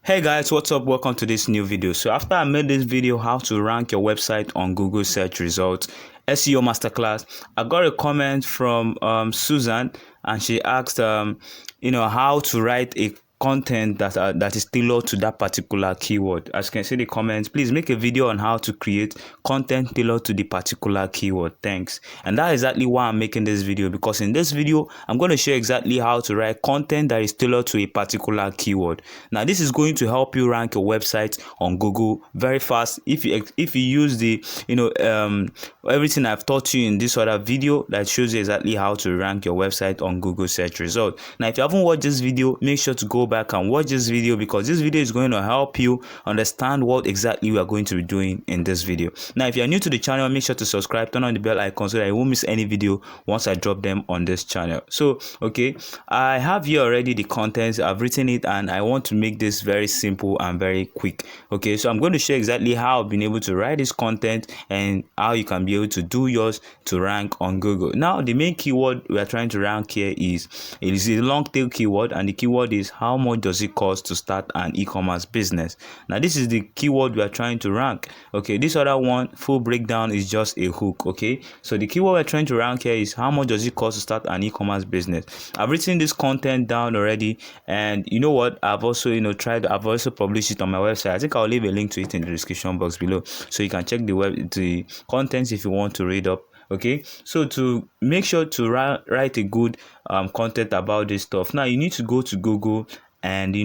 Hey guys, what's up? Welcome to this new video. So after I made this video how to rank your website on Google search results SEO masterclass, I got a comment from Susan, and she asked how to write a content that is tailored to that particular keyword. As you can see the comments, please make a video on how to create content tailored to the particular keyword. Thanks. And that's exactly why I'm making this video, because in this video I'm going to show exactly how to write content that is tailored to a particular keyword. Now this is going to help you rank your website on Google very fast if you use the everything I've taught you in this other video that shows you exactly how to rank your website on Google search results. Now if you haven't watched this video, make sure to go back and watch this video, because this video is going to help you understand what exactly we are going to be doing in this video. Now if you are new to the channel, make sure to subscribe, turn on the bell icon so that you won't miss any video once I drop them on this channel. So okay, I have here already the contents. I've written it and I want to make this very simple and very quick. Okay, so I'm going to show exactly how I've been able to write this content and how you can be able to do yours to rank on Google. Now the main keyword we are trying to rank here is a long tail keyword, and the keyword is how much does it cost to start an e-commerce business. Now this is the keyword we are trying to rank. Okay, this other one, full breakdown, is just a hook. Okay, so the keyword we're trying to rank here is how much does it cost to start an e-commerce business. I've written this content down already, and you know what, I've also I've also published it on my website. I think I'll leave a link to it in the description box below, so you can check the contents if you want to read up. Okay, so to make sure to write a good content about this stuff, now you need to go to Google and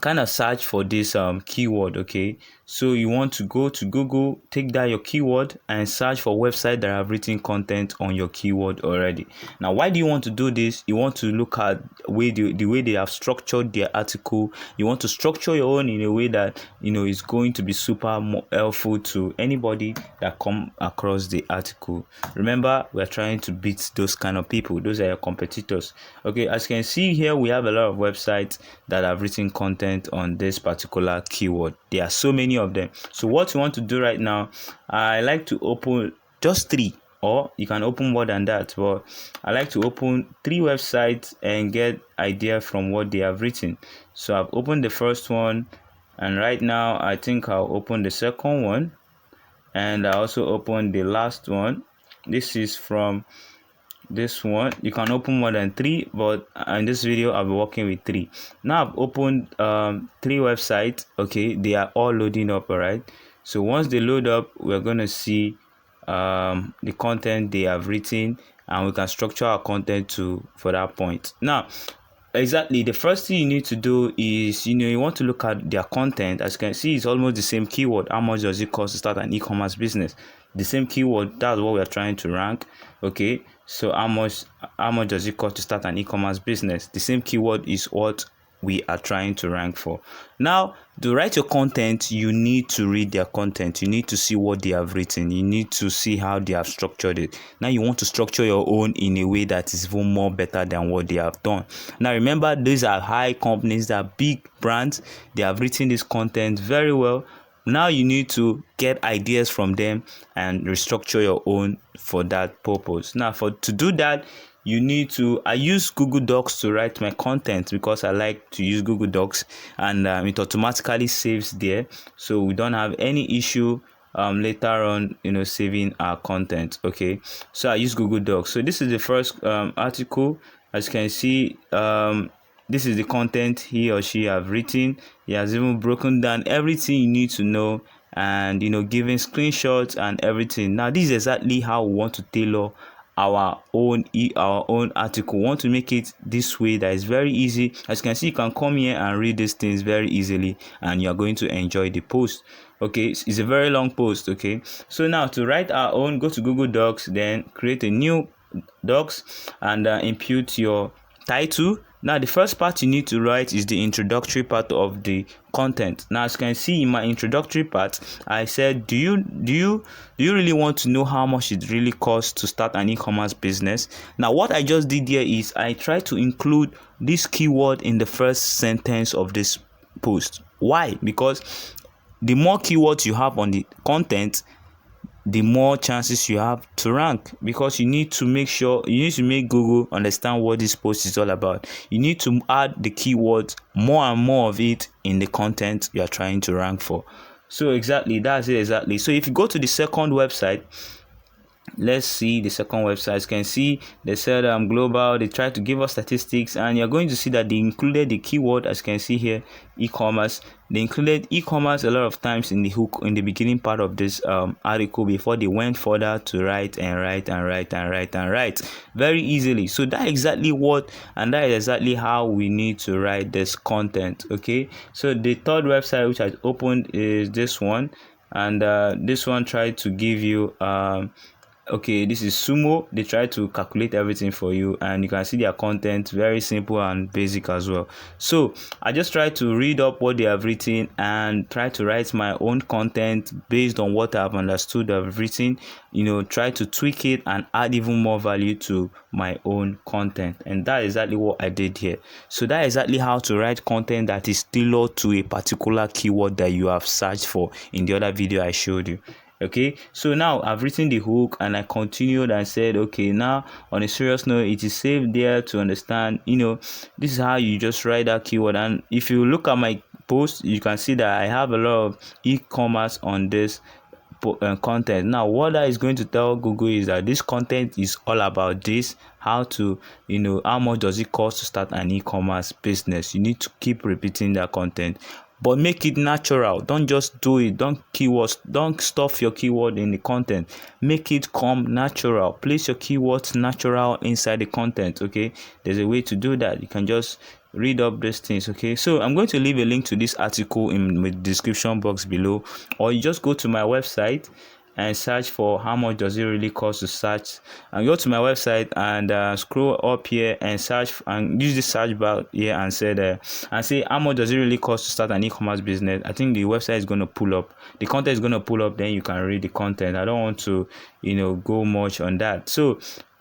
kind of search for this keyword. Okay, so you want to go to Google, take that your keyword, and search for websites that have written content on your keyword already. Now why do you want to do this? You want to look at the way they have structured their article. You want to structure your own in a way that is going to be super helpful to anybody that come across the article. Remember, we are trying to beat those kind of people. Those are your competitors. Okay, as you can see here, we have a lot of websites that have written content on this particular keyword. There are so many of them. So what you want to do right now, I like to open just 3, or you can open more than that, but I like to open 3 websites and get idea from what they have written. So I've opened the first one, and right now I think I'll open the second one, and I also open the last one. This is from this one. You can open more than 3, but in this video I'll be working with 3. Now I've opened 3 websites. Okay, they are all loading up. All right, so once they load up, we're gonna see the content they have written, and we can structure our content for that point. Now exactly, the first thing you need to do is you want to look at their content. As you can see, it's almost the same keyword. How much does it cost to start an e-commerce business? The same keyword, that's what we are trying to rank. Okay, so how much does it cost to start an e-commerce business? The same keyword is what we are trying to rank for. Now to write your content, you need to read their content. You need to see what they have written. You need to see how they have structured it. Now you want to structure your own in a way that is even more better than what they have done. Now remember, these are high companies, that are big brands. They have written this content very well. Now you need to get ideas from them and restructure your own for that purpose. Now to do that, you need to, I use Google Docs to write my content, because I like to use Google Docs, and it automatically saves there, so we don't have any issue later on saving our content. Okay, so I use Google Docs. So this is the first article. As you can see, this is the content he or she have written. He has even broken down everything you need to know, and giving screenshots and everything. Now this is exactly how we want to tailor our own article. We want to make it this way that is very easy. As you can see, you can come here and read these things very easily, and you are going to enjoy the post. Okay, it's a very long post. Okay, so now to write our own, go to Google Docs, then create a new docs, and impute your title. Now the first part you need to write is the introductory part of the content. Now as you can see in my introductory part, I said, do you really want to know how much it really costs to start an e-commerce business? Now what I just did here is I tried to include this keyword in the first sentence of this post. Why? Because the more keywords you have on the content, the more chances you have to rank, because you need to make Google understand what this post is all about. You need to add the keywords, more and more of it, in the content you are trying to rank for. So exactly, that's it exactly. So if you go to the second website, let's see the second website. You can see they said global, they try to give us statistics, and you're going to see that they included the keyword, as you can see here, e-commerce. They included e-commerce a lot of times in the hook, in the beginning part of this article, before they went further to write very easily. So that is exactly how we need to write this content. Okay, so the third website which I opened is this one, and this one tried to give you okay, this is Sumo. They try to calculate everything for you, and you can see their content, very simple and basic as well. So I just try to read up what they have written and try to write my own content based on what I've understood I've written, try to tweak it and add even more value to my own content. And that is exactly what I did here. So that is exactly how to write content that is tailored to a particular keyword that you have searched for in the other video I showed you. Okay, so now I've written the hook and I continued and said, okay, now on a serious note, it is saved there to understand, this is how you just write that keyword. And if you look at my post, you can see that I have a lot of e-commerce on this content. Now what that is going to tell Google is that this content is all about this, how to, how much does it cost to start an e-commerce business. You need to keep repeating that content, but make it natural. Don't just do it. Don't stuff your keyword in the content. Make it come natural. Place your keywords natural inside the content. Okay, there's a way to do that. You can just read up these things. Okay, so I'm going to leave a link to this article in the description box below, or you just go to my website and search for how much does it really cost to search, and go to my website and scroll up here and search and use the search bar here and say how much does it really cost to start an e-commerce business. I think the website is going to pull up, the content is going to pull up, then you can read the content. I don't want to go much on that. So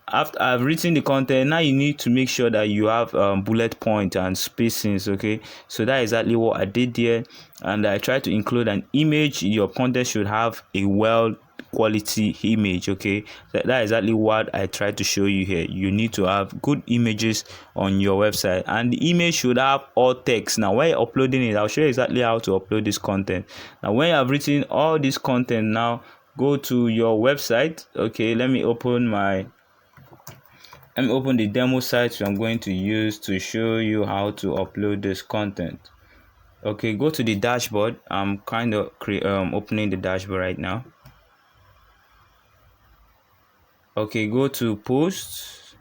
after I've written the content, now you need to make sure that you have bullet point and spacings. Okay, so that is exactly what I did here, and I try to include an image. Your content should have a well quality image. Okay, that is exactly what I tried to show you here. You need to have good images on your website, and the image should have all text. Now when you're uploading it, I'll show you exactly how to upload this content. Now when you have written all this content, now go to your website. Okay, let me open the demo site I'm going to use to show you how to upload this content. Okay, go to the dashboard. I'm kind of opening the dashboard right now. Okay, go to posts.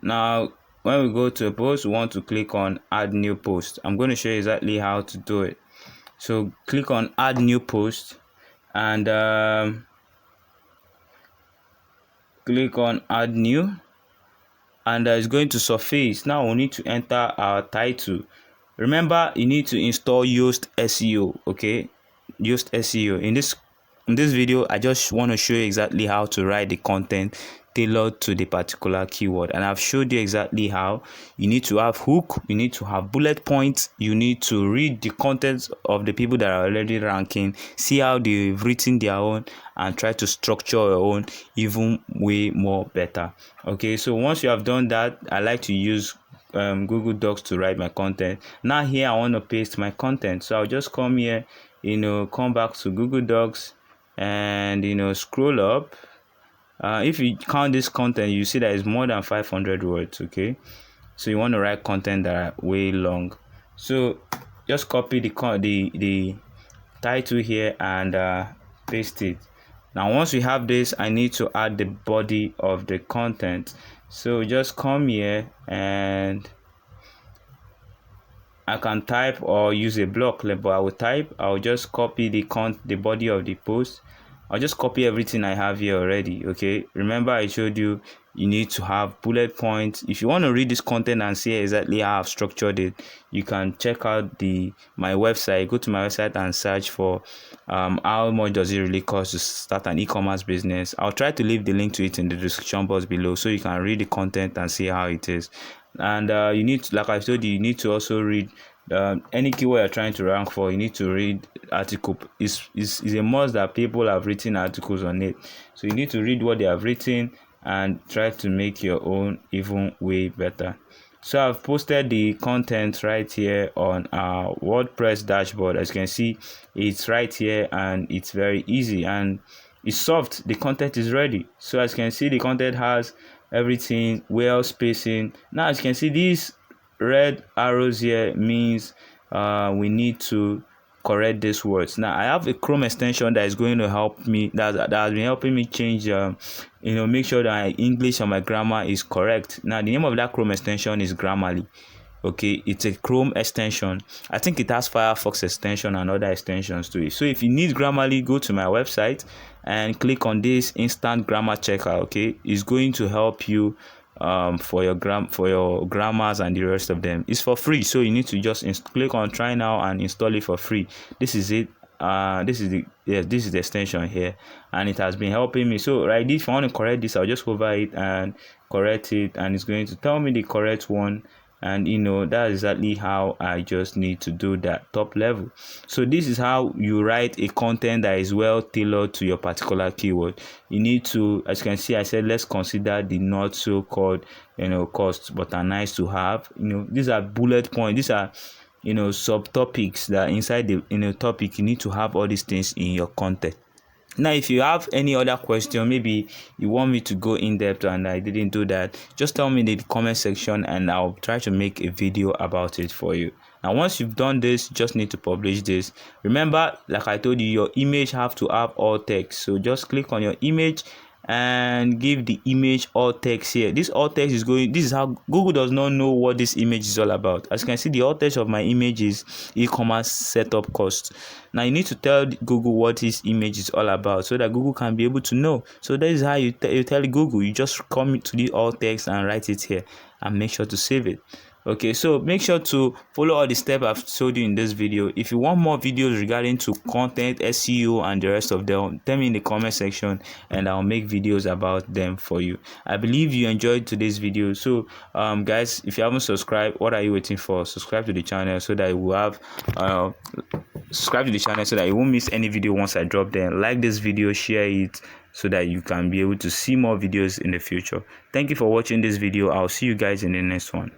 Now when we go to a post, we want to click on add new post. I'm going to show you exactly how to do it. So click on add new post, and click on add new, and it's going to surface. Now we need to enter our title. Remember, you need to install Yoast SEO. Okay, Yoast SEO. In this video, I just want to show you exactly how to write the content tailored to the particular keyword, and I've showed you exactly how. You need to have hook, you need to have bullet points, you need to read the contents of the people that are already ranking, see how they've written their own, and try to structure your own even way more better. Okay, so once you have done that, I like to use Google Docs to write my content. Now here I want to paste my content, so I'll just come here, come back to Google Docs, and scroll up. If you count this content, you see that it's more than 500 words. Okay, so you want to write content that are way long, so just copy the title here and paste it. Now once we have this, I need to add the body of the content, so just come here and I can type or use a block, but I will type. I'll just copy the body of the post. I'll just copy everything I have here already. Okay, remember I showed you need to have bullet points. If you want to read this content and see exactly how I've structured it, you can check out my website. Go to my website and search for how much does it really cost to start an e-commerce business. I'll try to leave the link to it in the description box below, so you can read the content and see how it is. And you need to, like I told you, you need to also read any keyword you're trying to rank for, you need to read article. Is a must that people have written articles on it, so you need to read what they have written and try to make your own even way better. So I've posted the content right here on our WordPress dashboard. As you can see, it's right here and it's very easy and it's soft. The content is ready. So as you can see, the content has everything well spacing. Now as you can see, these red arrows here means we need to correct these words. Now I have a Chrome extension that is going to help me, that has been helping me change make sure that my English and my grammar is correct. Now the name of that Chrome extension is Grammarly. Okay, it's a Chrome extension. I think it has Firefox extension and other extensions to it. So if you need Grammarly, go to my website and click on this instant grammar checker. Okay, it's going to help you for your grammars and the rest of them. It's for free, so you need to just click on try now and install it for free. This is it. This is the extension here, and it has been helping me. So right, if I want to correct this, I'll just hover it and correct it, and it's going to tell me the correct one. And that's exactly how I just need to do that top level. So this is how you write a content that is well tailored to your particular keyword. You need to, as you can see, I said let's consider the not so called costs but are nice to have. These are bullet points. These are subtopics that inside the topic you need to have all these things in your content. Now if you have any other question, maybe you want me to go in depth and I didn't do that, just tell me in the comment section and I'll try to make a video about it for you. Now once you've done this, you just need to publish this. Remember, like I told you, your image have to have all text, so just click on your image and give the image alt text here. This alt text this is how Google does not know what this image is all about. As you can see, the alt text of my image is e-commerce setup cost. Now you need to tell Google what this image is all about so that Google can be able to know. So that is how you tell Google. You just come to the alt text and write it here and make sure to save it. Okay, so make sure to follow all the steps I've showed you in this video. If you want more videos regarding to content, SEO and the rest of them, tell me in the comment section and I'll make videos about them for you. I believe you enjoyed today's video. So guys, if you haven't subscribed, what are you waiting for? Subscribe to the channel so that you will have subscribe to the channel so that you won't miss any video once I drop them. Like this video, share it so that you can be able to see more videos in the future. Thank you for watching this video. I'll see you guys in the next one.